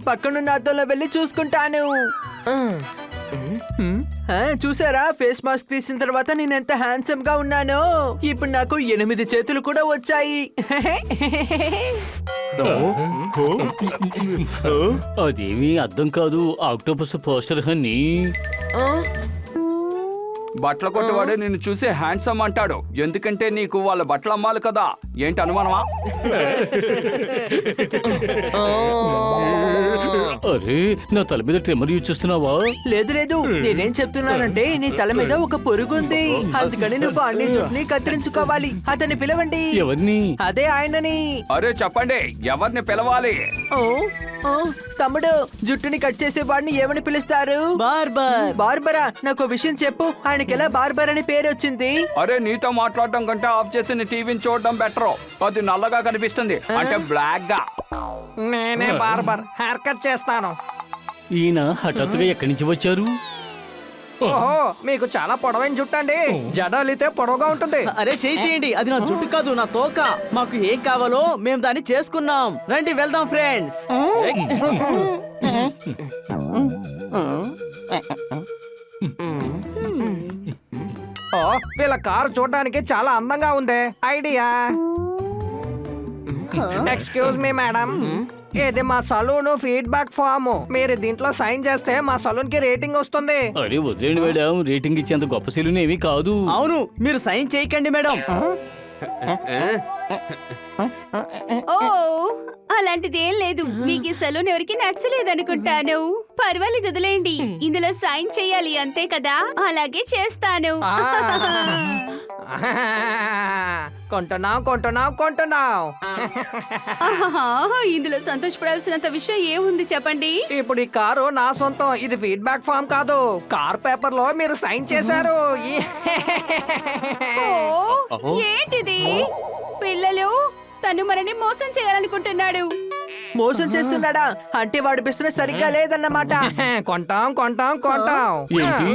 పక్కనున్న అద్దంలో వెళ్ళి చూసుకుంటాను. చూసారా, ఫేస్ మాస్క్ తీసిన తర్వాత నేను ఎంత హ్యాండ్సమ్ గా ఉన్నానో. ఇప్పుడు నాకు 8 చేతులు కూడా వచ్చాయి. అదేమీ అర్థం కాదు. Octopus poster honey. బట్టల కొట్టేవాడు నిన్ను చూసి హ్యాండ్సమ్ అంటాడు, ఎందుకంటే నీకు వాళ్ళ బట్టలు అమ్మాలి కదా. ఏంటి అనుమానమా? అరే, నా తల మీద ట్రిమ్మర్ యూజ్ చేస్తున్నావా? లేదు లేదు, నేనేం చెప్తున్నానంటే నీ తల మీద ఒక పురుగుంది, అందుకని నువ్వు అన్ని జుట్టుని కత్తిరించుకోవాలి. అతన్ని పిలవండి. ఎవరిని? అదే ఆయనని. అరే చెప్పండి, ఎవరిని పిలవాలి? తమ్ముడు, జుట్టుని కట్ చేసే వాడిని ఏమని పిలుస్తారు? బార్బర్. బార్బరా? నాకు విషయం చెప్పు, ఆయనకి ఎలా బార్బర్ అని పేరు వచ్చింది? అరే, నీతో మాట్లాడడం కంటే ఆఫ్ చేసి నీ టీవీని చూడడం బెటర్. అది నల్లగా కనిపిస్తుంది, అంటే బ్లాక్ గా. నేనే బార్బర్, హెయిర్ కట్ చేస్తాను. ఈయన హఠాత్తుగా ఎక్కడి నుంచి వచ్చారు? ఓహో, మీకు చాలా పొడవైన జుట్టు అండి. జడాలితే పొడవుగా ఉంటుంది. అరే చేయి తీయండి, అది నా జుట్టు కాదు, నా తోక. మాకు ఏం కావాలో మేము దాన్ని చేసుకున్నాం. రండి వెళ్దాం ఫ్రెండ్స్. ఓ, వీళ్ళ కారు చూడడానికి చాలా అందంగా ఉంది. ఐడియా. ఎక్స్క్యూజ్ మీ మేడం, ఇది మా సలూన్ ఫీడ్బ్యాక్ ఫామ్. మీరు దీంట్లో సైన్ చేస్తే మా సలూన్ కి రేటింగ్ వస్తుంది. అరే వదిలేండి మేడం, రేటింగ్ ఇచ్చేంత గొప్ప సెలూన్ ఏమీ కాదు. అవును, మీరు సైన్ చేయకండి మేడం. ఓ, అలాంటిది ఏం లేదు. మీకు ఈ సలూన్ ఎవరికి నచ్చలేదనుకుంటాను. పర్వాలేదు, వదిలేయండి. ఇందులో సైన్ చేయాలి అంతే కదా. అలాగే చేస్తాను. కొంటున్నావు. ఇందులో సంతోషపడాల్సినంత విషయం ఏముంది చెప్పండి. ఇప్పుడు ఈ కారు నా సొంతం. ఇది ఫీడ్బ్యాక్ ఫామ్ కాదు. కార్ పేపర్ లో మీరు సైన్ చేశారు. ఓ, ఏంటిది? పిల్లలు, తను మనని మోసం చేయాలనుకుంటున్నాడు. మోసం చేస్తున్నాడా? అంటే వాడు బిజినెస్ సరిగ్గా లేదన్నమాట. కొంటాం. ఏంటి?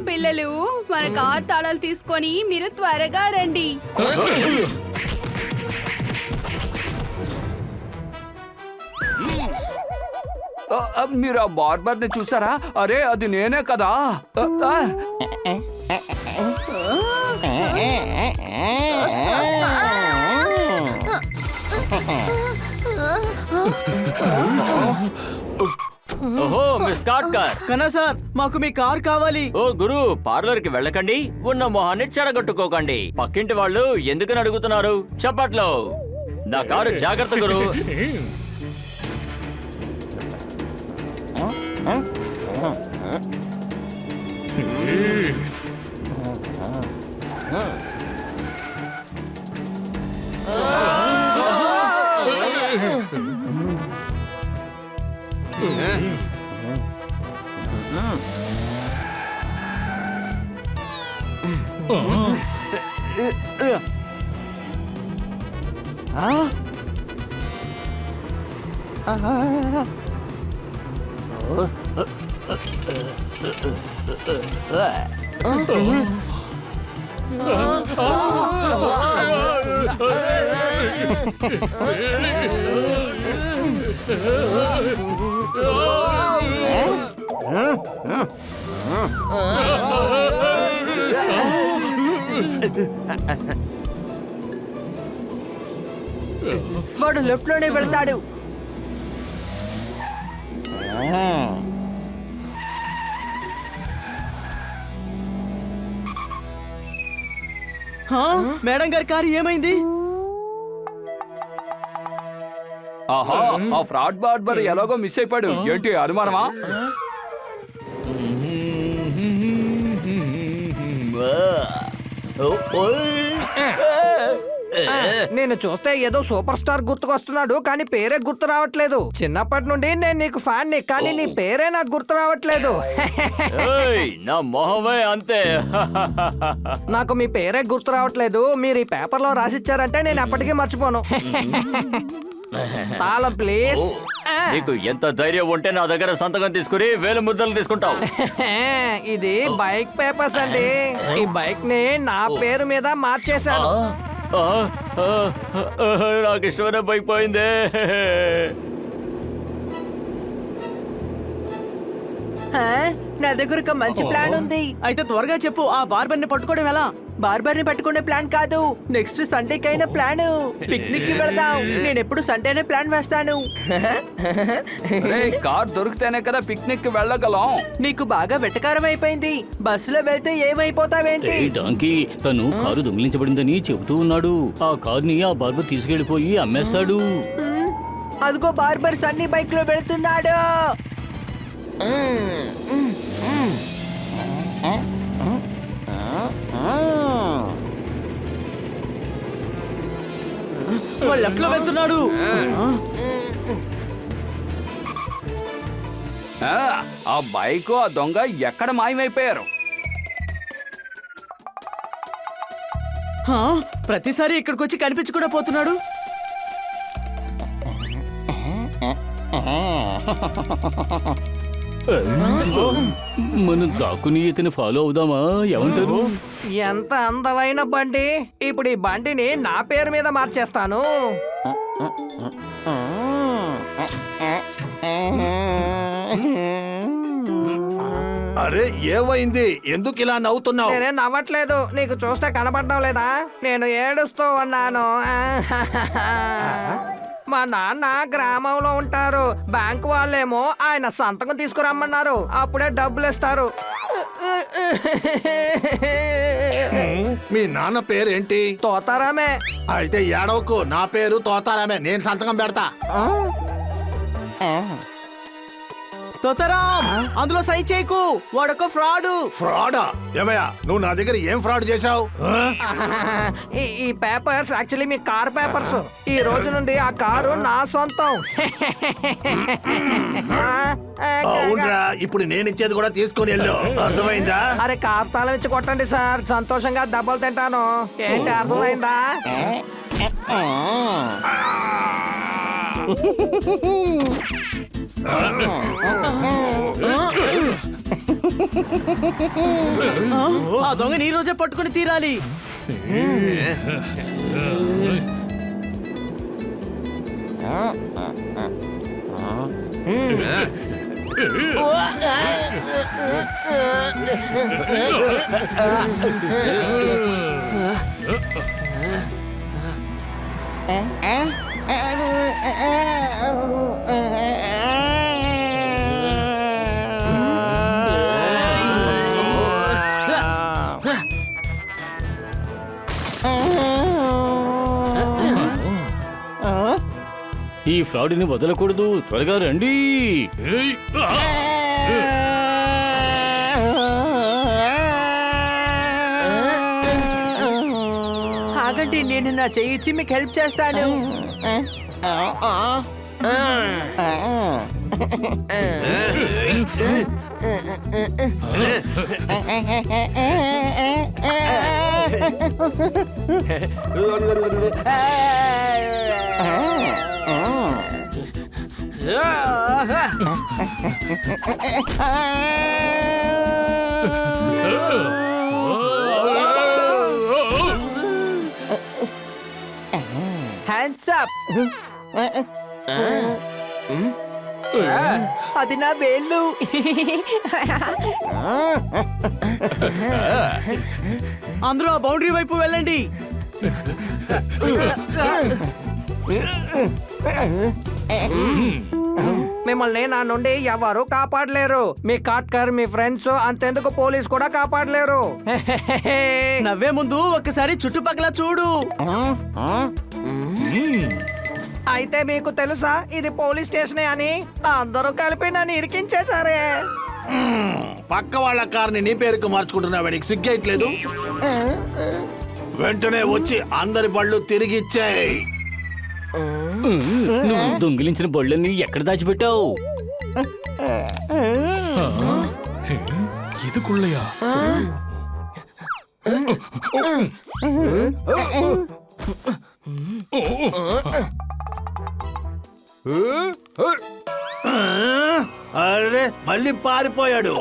పిల్లలు, మన కార్ తాళాలు తీసుకొని మీరు త్వరగా రండి. మీరు ఆ బార్బర్ ని చూసారా? అరే, అది నేనే కదా. ఓహో, మిస్ కార్. కన్నా సార్, మాకు మీ కార్ కావాలి. ఓ గురు, పార్లర్ కి వెళ్ళకండి, ఉన్న మొహాన్ని చెడగొట్టుకోకండి. పక్కింటి వాళ్ళు ఎందుకని అడుగుతున్నారు? చెప్పట్లో నా కారు జాగ్రత్త గురు. వాడు లెఫ్ట్ లోనే వెళ్తాడు. మేడం గారి కారు ఏమైంది? ఆహా, ఆ ఫ్రాడ్ బార్బర్ ఎలాగో మిస్ అయిపోయాడు. ఏంటి అనుమానమా? నేను చూస్తే ఏదో సూపర్ స్టార్ గుర్తుకొస్తున్నాడు, కానీ పేరే గుర్తు రావట్లేదు. చిన్నప్పటి నుండి నేను నీకు ఫ్యాన్ ని, కానీ నీ పేరే నాకు గుర్తు రావట్లేదు. ఏయ్, నా మొహమే అంతే. నాకు మీ పేరే గుర్తు రావట్లేదు. మీరు ఈ పేపర్ లో రాసిచ్చారంటే నేను ఎప్పటికీ మర్చిపోను. తాళం ప్లీజ్. నీకు ఎంత ధైర్యం ఉంటే నా దగ్గర సంతకం తీసుకుని వేలు ముద్దలు తీసుకుంటావు? ఇది బైక్ పేపర్స్ అండి. ఈ బైక్ ని నా పేరు మీద మార్చేశాను. ఆ, ఆ, ఆ, నాకు ఇష్టమైన బైక్ పోయిందే. ఆ, నా దగ్గర ఒక మంచి ప్లాన్ ఉంది. అయితే త్వరగా చెప్పు, ఆ బార్బర్ ని పట్టుకోవడం ఎలా? బార్బర్ ని పట్టుకునే ప్లాన్ కాదు, నెక్స్ట్ సండేకి అయిన ప్లాన్. పిక్నిక్ కి వెళ్దాం. నేను ఎప్పుడు సండేనే ప్లాన్ వేస్తాను. రేయ్, కార్ దొరికితేనే కదా పిక్నిక్ కి వెళ్ళగలం. నీకు బాగా వెటకారం అయిపోయింది. బస్సులో వెళ్తే ఏమైపోతావేంటి? ఏయ్ డాంకీ, తను కారు దొంగిలించబడిందని చెబుతూ ఉన్నాడు. ఆ కారుని ఆ బార్బర్ తీసుకెళ్లిపోయి అమ్మేస్తాడు. అదిగో బార్బర్ సన్నీ బైక్ లో వెళ్తున్నాడు. లెఫ్ట్ లో వెళ్తున్నాడు. ఆ బైక్, ఆ దొంగ ఎక్కడ మాయమైపోయారు? హా, ప్రతిసారి ఇక్కడికి వచ్చి కనిపించకుండా పోతున్నాడు. మనం దాక్కుని ఇతని ఫాలో అవుదామా? ఏమంటారు? ఎంత అందమైన బండి. ఇప్పుడు ఈ బండిని నా పేరు మీద మార్చేస్తాను. అరే ఏమైంది? ఎందుకు ఇలా నవ్వుతున్నావు? నేనే నవ్వట్లేదు. నీకు చూస్తే కనపడడం లేదా? నేను ఏడుస్తూ ఉన్నాను. మా నాన్న గ్రామంలో ఉంటారు. బ్యాంకు వాళ్ళేమో ఆయన సంతకం తీసుకురమ్మన్నారు. అప్పుడే డబ్బులు ఇస్తారు. మీ నాన్న పేరేంటి? తోతారామే. అయితే ఏడవకు, నా పేరు తోతారామే. నేను సంతకం పెడతా. తోతరాం, అందులో సై చేయకు, వాడొక ఫ్రాడు. ఫ్రాడా? ఏమయ్యా, నువ్వు నా దగ్గర ఏం ఫ్రాడ్ చేశావు? ఈ పేపర్స్ యాక్చువల్లీ మీ కార్ పేపర్స్. ఈ రోజు నుండి ఆ కారు నా సొంతం. అవునరా, ఇప్పుడు నేను ఇచ్చేది కూడా తీసుకొని వెళ్ళు. అర్థమైందా? అరే కార్ తాళం ఇచ్చి కొట్టండి సార్, సంతోషంగా దెబ్బలు తింటాను. ఏంటి అర్థమైందా? ఆ దొంగని ఈ రోజే పట్టుకుని తీరాలి. ఈ ఫ్రాడ్ని వదలకూడదు. త్వరగా రండి. ఆగండి, నేను నా చెయ్యి ఇచ్చి మీకు హెల్ప్ చేస్తాను. Hands up. అది నా వేళ్ళు. అందరూ ఆ బౌండరీ వైపు వెళ్ళండి. మిమ్మల్ని నా నుండి ఎవరు కాపాడలేరు. మీ కాట్కర్, మీ ఫ్రెండ్స్, అంతెందుకు పోలీస్ కూడా కాపాడలేరు. నవ్వే ముందు ఒక్కసారి చుట్టుపక్కల చూడు. అయితే మీకు తెలుసా ఇది పోలీస్ స్టేషనే అని అందరూ కలిపి నన్ను ఇరికించేశారే. పక్క వాళ్ళ కార్ని నీ పేరుకు మార్చుకుంటున్నావు, నీకు సిగ్గేయట్లేదు? వెంటనే వచ్చి అందరి బళ్ళు తిరిగిచ్చేయ్. నువ్వు దొంగిలించిన బళ్ళని ఎక్కడ దాచిపెట్టావు? ఇది కుళ్ళయా? అరే మళ్ళీ పారిపోయాడు.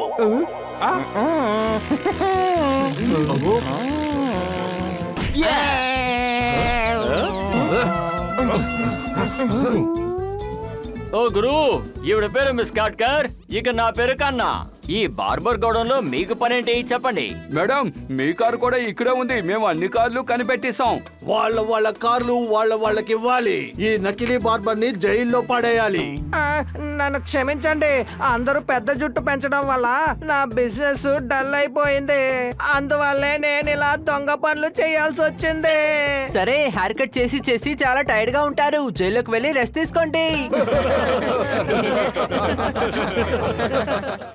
ఓ గురు, ఈవిడ పేరు మిస్ కాట్కర్, ఇక నా పేరు కన్నా. ఈ బార్బర్ గోడంలో మీకు పనేంటి చెప్పండి. మేడం, మీ కారు కూడా ఇక్కడే ఉంది. మేము అన్ని కార్లు కనిపెట్టేశాం. వాళ్ళ కార్లు వాళ్ళకి ఇవ్వాలి. ఈ నకిలీ బార్బర్ ని జైల్లో పడేయాలి. నన్ను క్షమించండి. అందరూ పెద్ద జుట్టు పెంచడం వల్ల నా బిజినెస్ డల్ అయిపోయింది. అందువల్లే నేను ఇలా దొంగ పనులు చేయాల్సి వచ్చింది. సరే, హెయిర్ కట్ చేసి చేసి చాలా టైర్డ్ గా ఉంటారు. జైల్లోకి వెళ్ళి రెస్ట్ తీసుకోండి.